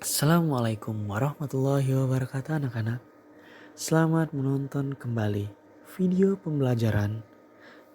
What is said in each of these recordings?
Assalamualaikum warahmatullahi wabarakatuh anak-anak. Selamat menonton kembali video pembelajaran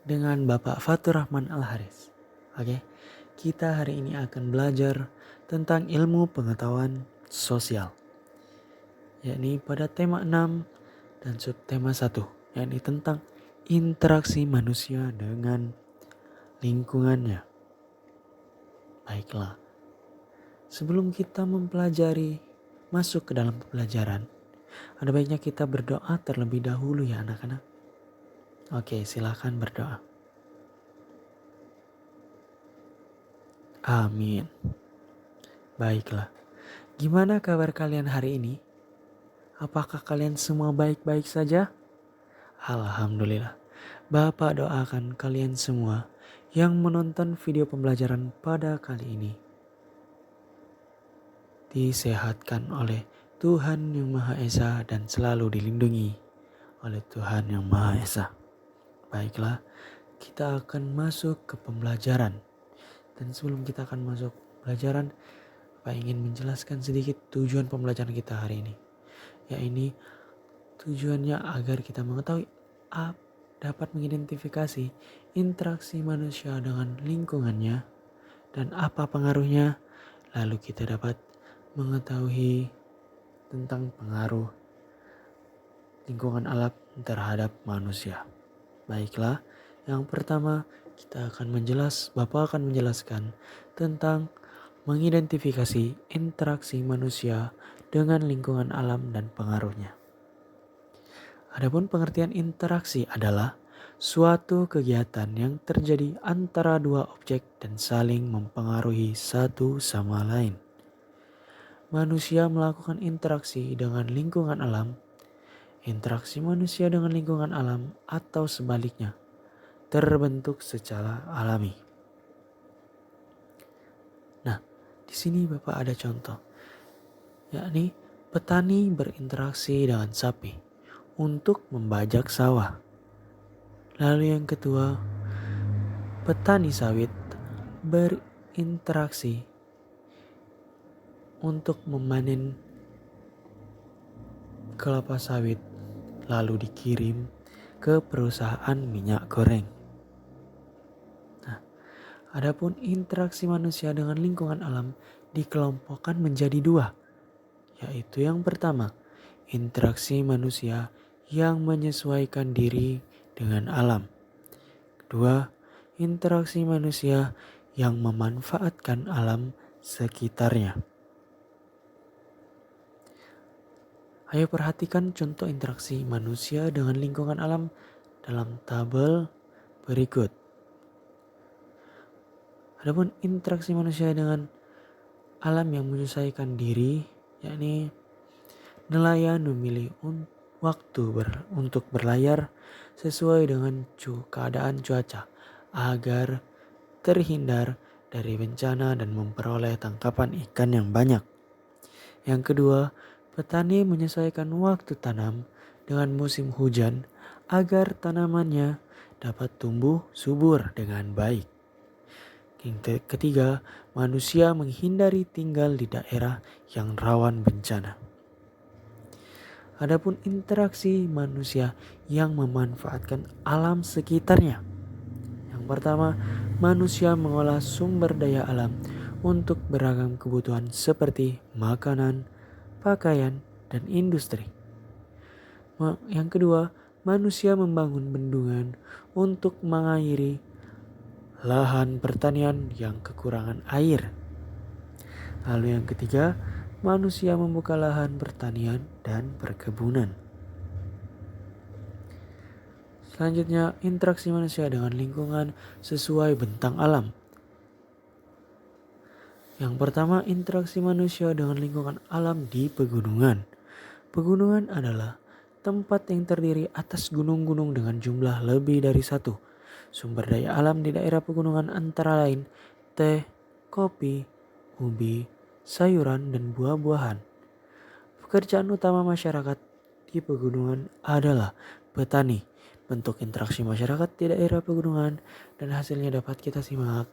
dengan Bapak Fatur Rahman Al-Haris. Oke, kita hari ini akan belajar tentang ilmu pengetahuan sosial, yakni pada tema 6 dan subtema 1, yakni tentang interaksi manusia dengan lingkungannya. Baiklah, sebelum kita masuk ke dalam pembelajaran, ada baiknya kita berdoa terlebih dahulu ya anak-anak. Oke, silakan berdoa. Amin. Baiklah, gimana kabar kalian hari ini? Apakah kalian semua baik-baik saja? Alhamdulillah. Bapak doakan kalian semua yang menonton video pembelajaran pada kali ini disehatkan oleh Tuhan Yang Maha Esa dan selalu dilindungi oleh Tuhan Yang Maha Esa. Baiklah, kita akan masuk ke pembelajaran. Dan sebelum kita akan masuk pelajaran, Pak ingin menjelaskan sedikit tujuan pembelajaran kita hari ini. Yaitu tujuannya agar kita mengetahui dapat mengidentifikasi interaksi manusia dengan lingkungannya dan apa pengaruhnya. Lalu kita dapat mengetahui tentang pengaruh lingkungan alam terhadap manusia. Baiklah, yang pertama Bapak akan menjelaskan tentang mengidentifikasi interaksi manusia dengan lingkungan alam dan pengaruhnya. Adapun pengertian interaksi adalah suatu kegiatan yang terjadi antara dua objek dan saling mempengaruhi satu sama lain. Manusia melakukan interaksi dengan lingkungan alam. Interaksi manusia dengan lingkungan alam atau sebaliknya terbentuk secara alami. Nah, di sini Bapak ada contoh, yakni petani berinteraksi dengan sapi untuk membajak sawah. Lalu yang kedua, petani sawit berinteraksi untuk memanen kelapa sawit lalu dikirim ke perusahaan minyak goreng. Nah, adapun interaksi manusia dengan lingkungan alam dikelompokkan menjadi dua, yaitu yang pertama, interaksi manusia yang menyesuaikan diri dengan alam. Kedua, interaksi manusia yang memanfaatkan alam sekitarnya. Ayo perhatikan contoh interaksi manusia dengan lingkungan alam dalam tabel berikut. Adapun interaksi manusia dengan alam yang menyesuaikan diri, yakni nelayan memilih waktu untuk berlayar sesuai dengan keadaan cuaca agar terhindar dari bencana dan memperoleh tangkapan ikan yang banyak. Yang kedua, petani menyesuaikan waktu tanam dengan musim hujan agar tanamannya dapat tumbuh subur dengan baik. Yang ketiga, manusia menghindari tinggal di daerah yang rawan bencana. Adapun interaksi manusia yang memanfaatkan alam sekitarnya. Yang pertama, manusia mengolah sumber daya alam untuk beragam kebutuhan seperti makanan, pakaian, dan industri. Yang kedua, manusia membangun bendungan untuk mengairi lahan pertanian yang kekurangan air. Lalu yang ketiga, manusia membuka lahan pertanian dan perkebunan. Selanjutnya, interaksi manusia dengan lingkungan sesuai bentang alam. Yang pertama, interaksi manusia dengan lingkungan alam di pegunungan. Pegunungan adalah tempat yang terdiri atas gunung-gunung dengan jumlah lebih dari satu. Sumber daya alam di daerah pegunungan antara lain teh, kopi, ubi, sayuran, dan buah-buahan. Pekerjaan utama masyarakat di pegunungan adalah petani. Bentuk interaksi masyarakat di daerah pegunungan dan hasilnya dapat kita simak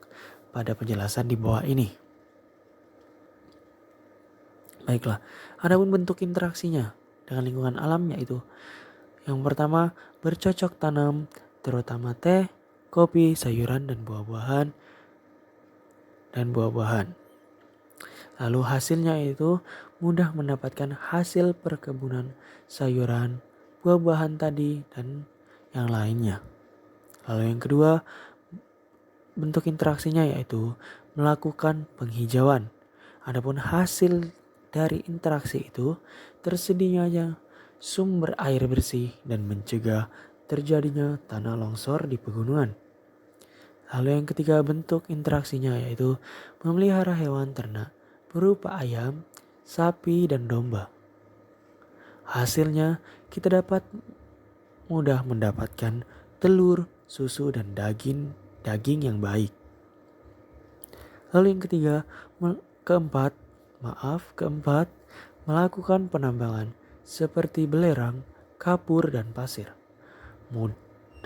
pada penjelasan di bawah ini. Baiklah, adapun bentuk interaksinya dengan lingkungan alam yaitu yang pertama bercocok tanam, terutama teh, kopi, sayuran dan buah-buahan. Lalu hasilnya itu mudah mendapatkan hasil perkebunan sayuran, buah-buahan tadi dan yang lainnya. Lalu yang kedua, bentuk interaksinya yaitu melakukan penghijauan. Adapun hasil dari interaksi itu tersedianya sumber air bersih dan mencegah terjadinya tanah longsor di pegunungan. Lalu yang ketiga, bentuk interaksinya yaitu memelihara hewan ternak berupa ayam, sapi, dan domba. Hasilnya kita dapat mudah mendapatkan telur, susu, dan daging yang baik. Lalu yang keempat, melakukan penambangan seperti belerang, kapur, dan pasir.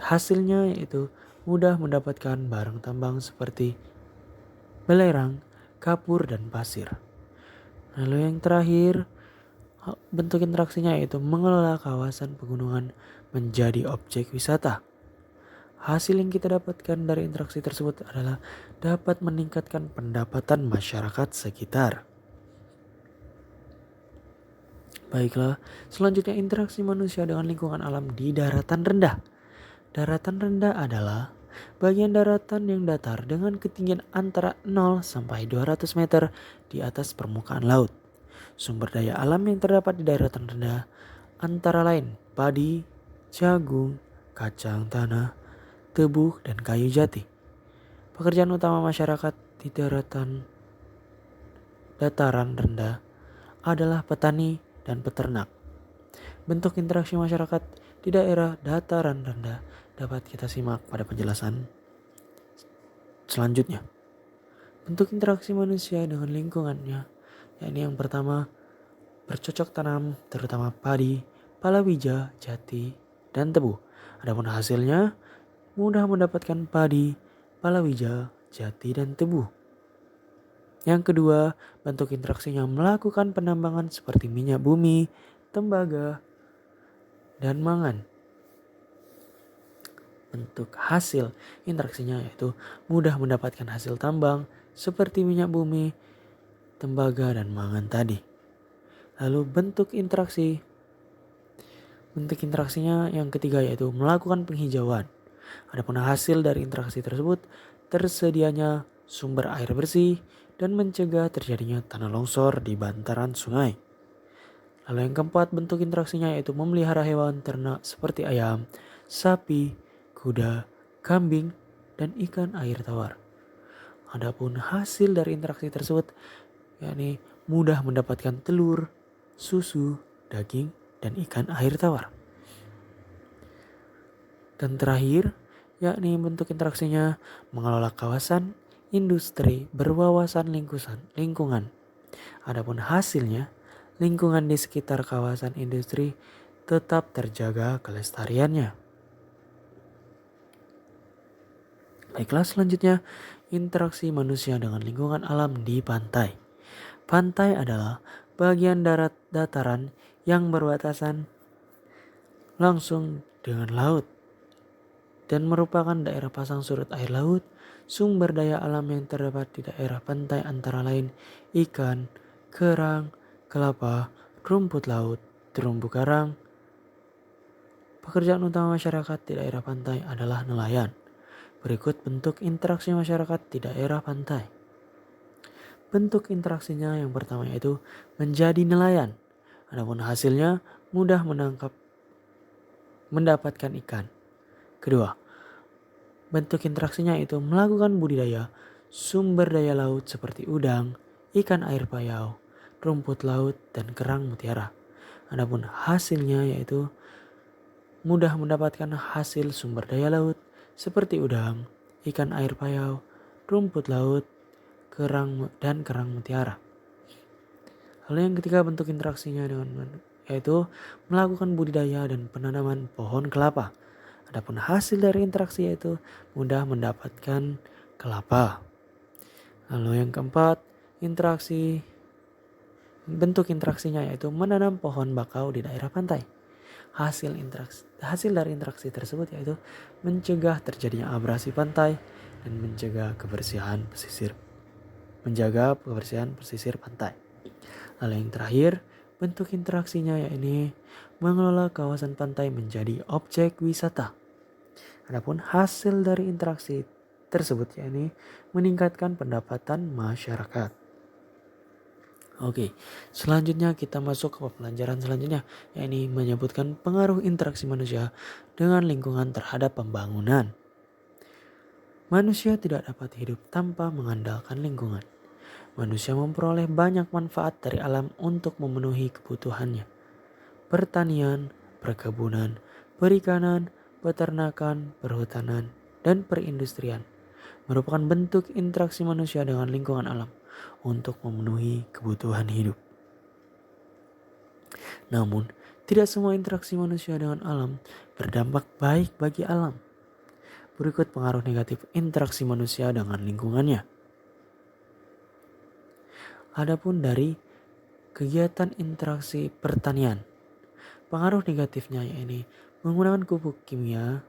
Hasilnya yaitu mudah mendapatkan barang tambang seperti belerang, kapur, dan pasir. Lalu yang terakhir, bentuk interaksinya yaitu mengelola kawasan pegunungan menjadi objek wisata. Hasil yang kita dapatkan dari interaksi tersebut adalah dapat meningkatkan pendapatan masyarakat sekitar. Baiklah, selanjutnya interaksi manusia dengan lingkungan alam di daratan rendah. Daratan rendah adalah bagian daratan yang datar dengan ketinggian antara 0 sampai 200 meter di atas permukaan laut. Sumber daya alam yang terdapat di daratan rendah antara lain padi, jagung, kacang tanah, tebu, dan kayu jati. Pekerjaan utama masyarakat di dataran rendah adalah petani dan peternak. Bentuk interaksi masyarakat di daerah dataran rendah dapat kita simak pada penjelasan selanjutnya. Bentuk interaksi manusia dengan lingkungannya, yakni yang pertama bercocok tanam terutama padi, palawija, jati, dan tebu. Adapun hasilnya mudah mendapatkan padi, palawija, jati, dan tebu. Yang kedua, bentuk interaksinya melakukan penambangan seperti minyak bumi, tembaga, dan mangan. Bentuk hasil interaksinya yaitu mudah mendapatkan hasil tambang seperti minyak bumi, tembaga, dan mangan tadi. Lalu bentuk interaksinya yang ketiga yaitu melakukan penghijauan. Adapun hasil dari interaksi tersebut tersedianya sumber air bersih dan mencegah terjadinya tanah longsor di bantaran sungai. Lalu yang keempat, bentuk interaksinya yaitu memelihara hewan ternak seperti ayam, sapi, kuda, kambing, dan ikan air tawar. Adapun hasil dari interaksi tersebut yakni mudah mendapatkan telur, susu, daging, dan ikan air tawar. Dan terakhir, yakni bentuk interaksinya mengelola kawasan industri berwawasan lingkungan. Adapun hasilnya, lingkungan di sekitar kawasan industri tetap terjaga kelestariannya. Baiklah, selanjutnya interaksi manusia dengan lingkungan alam di pantai. Pantai adalah bagian dataran yang berbatasan langsung dengan laut dan merupakan daerah pasang surut air laut. Sumber daya alam yang terdapat di daerah pantai antara lain ikan, kerang, kelapa, rumput laut, terumbu karang. Pekerjaan utama masyarakat di daerah pantai adalah nelayan. Berikut bentuk interaksi masyarakat di daerah pantai. Bentuk interaksinya yang pertama yaitu menjadi nelayan. Adapun hasilnya mudah mendapatkan ikan. Kedua, bentuk interaksinya yaitu melakukan budidaya sumber daya laut seperti udang, ikan air payau, rumput laut, dan kerang mutiara. Adapun hasilnya yaitu mudah mendapatkan hasil sumber daya laut seperti udang, ikan air payau, rumput laut, kerang mutiara. Lalu yang ketiga, bentuk interaksinya yaitu melakukan budidaya dan penanaman pohon kelapa. Adapun hasil dari interaksi yaitu mudah mendapatkan kelapa. Lalu yang keempat, interaksi Bentuk interaksinya yaitu menanam pohon bakau di daerah pantai. Hasil dari interaksi tersebut yaitu mencegah terjadinya abrasi pantai dan menjaga kebersihan pesisir pantai. Lalu yang terakhir, bentuk interaksinya yakni mengelola kawasan pantai menjadi objek wisata. Adapun hasil dari interaksi tersebut yakni meningkatkan pendapatan masyarakat. Oke, selanjutnya kita masuk ke pelajaran selanjutnya, yakni menyebutkan pengaruh interaksi manusia dengan lingkungan terhadap pembangunan. Manusia tidak dapat hidup tanpa mengandalkan lingkungan. Manusia memperoleh banyak manfaat dari alam untuk memenuhi kebutuhannya. Pertanian, perkebunan, perikanan, peternakan, perhutanan, dan perindustrian merupakan bentuk interaksi manusia dengan lingkungan alam untuk memenuhi kebutuhan hidup. Namun, tidak semua interaksi manusia dengan alam berdampak baik bagi alam. Berikut pengaruh negatif interaksi manusia dengan lingkungannya. Adapun dari kegiatan interaksi pertanian, pengaruh negatifnya yakni menggunakan pupuk kimia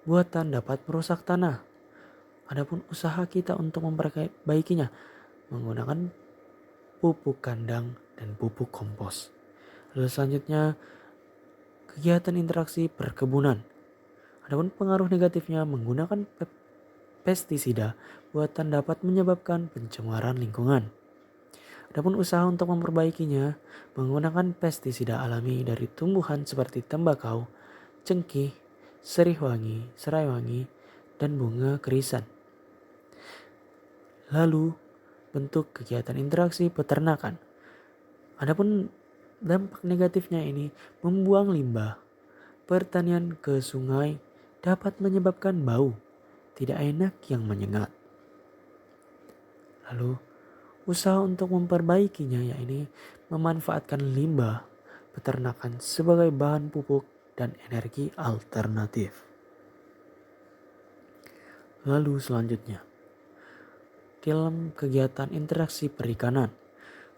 buatan dapat merusak tanah. Adapun usaha kita untuk memperbaikinya menggunakan pupuk kandang dan pupuk kompos. Lalu selanjutnya kegiatan interaksi perkebunan. Adapun pengaruh negatifnya menggunakan pestisida buatan dapat menyebabkan pencemaran lingkungan. Adapun usaha untuk memperbaikinya menggunakan pestisida alami dari tumbuhan seperti tembakau, cengkeh, serai wangi, dan bunga kerisan. Lalu bentuk kegiatan interaksi peternakan. Adapun dampak negatifnya ini membuang limbah pertanian ke sungai dapat menyebabkan bau tidak enak yang menyengat. Lalu usaha untuk memperbaikinya yakni memanfaatkan limbah peternakan sebagai bahan pupuk dan energi alternatif. Lalu selanjutnya, dalam kegiatan interaksi perikanan,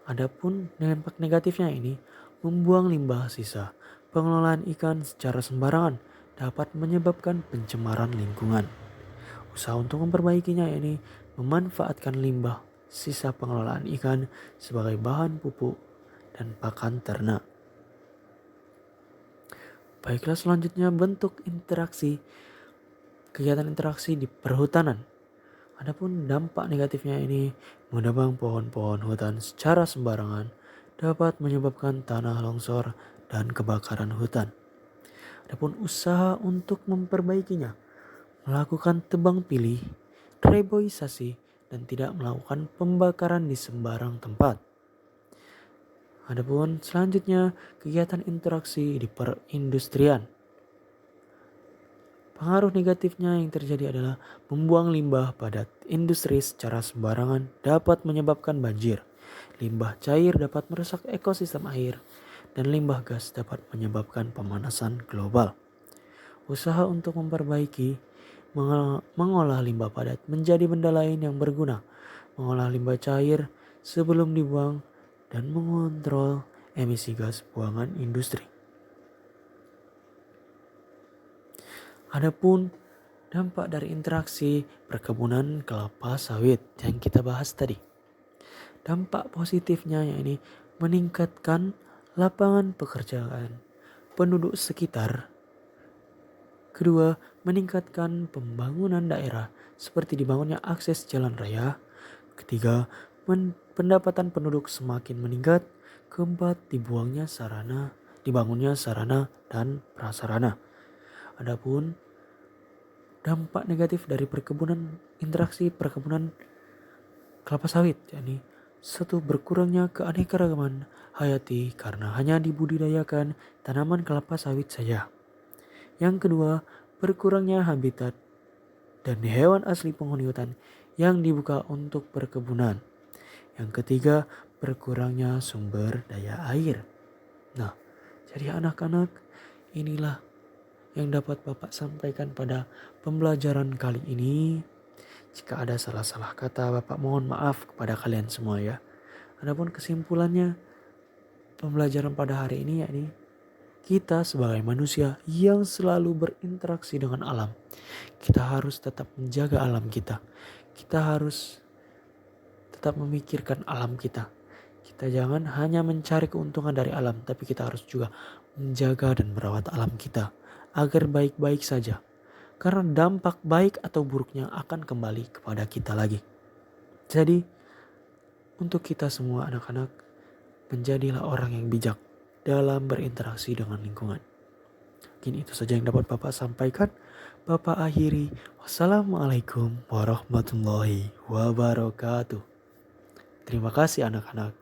adapun dampak negatifnya ini membuang limbah sisa pengelolaan ikan secara sembarangan dapat menyebabkan pencemaran lingkungan. Usaha untuk memperbaikinya ini memanfaatkan limbah sisa pengelolaan ikan sebagai bahan pupuk dan pakan ternak. Baiklah, selanjutnya bentuk kegiatan interaksi di perhutanan. Adapun dampak negatifnya ini menebang pohon-pohon hutan secara sembarangan dapat menyebabkan tanah longsor dan kebakaran hutan. Adapun usaha untuk memperbaikinya melakukan tebang pilih, reboisasi, dan tidak melakukan pembakaran di sembarang tempat. Adapun selanjutnya kegiatan interaksi di perindustrian. Pengaruh negatifnya yang terjadi adalah membuang limbah pada industri secara sembarangan dapat menyebabkan banjir. Limbah cair dapat merusak ekosistem air dan limbah gas dapat menyebabkan pemanasan global. Usaha untuk memperbaiki mengolah limbah padat menjadi benda lain yang berguna, mengolah limbah cair sebelum dibuang, dan mengontrol emisi gas buangan industri. Adapun dampak dari interaksi perkebunan kelapa sawit yang kita bahas tadi. Dampak positifnya yakni meningkatkan lapangan pekerjaan penduduk sekitar. Kedua, meningkatkan pembangunan daerah seperti dibangunnya akses jalan raya. Ketiga, pendapatan penduduk semakin meningkat. Keempat, dibangunnya sarana dan prasarana. Adapun dampak negatif dari interaksi perkebunan kelapa sawit, yakni satu, berkurangnya keanekaragaman hayati karena hanya dibudidayakan tanaman kelapa sawit saja. Yang kedua, berkurangnya habitat dan hewan asli penghuni hutan yang dibuka untuk perkebunan. Yang ketiga, berkurangnya sumber daya air. Nah, jadi anak-anak, inilah yang dapat Bapak sampaikan pada pembelajaran kali ini. Jika ada salah-salah kata, Bapak mohon maaf kepada kalian semua ya. Adapun kesimpulannya pembelajaran pada hari ini yakni kita sebagai manusia yang selalu berinteraksi dengan alam. Kita harus tetap menjaga alam kita. Kita harus tetap memikirkan alam kita. Kita jangan hanya mencari keuntungan dari alam, tapi kita harus juga menjaga dan merawat alam kita agar baik-baik saja. Karena dampak baik atau buruknya akan kembali kepada kita lagi. Jadi, untuk kita semua anak-anak, menjadilah orang yang bijak dalam berinteraksi dengan lingkungan. Mungkin itu saja yang dapat Bapak sampaikan. Bapak akhiri. Wassalamualaikum warahmatullahi wabarakatuh. Terima kasih anak-anak.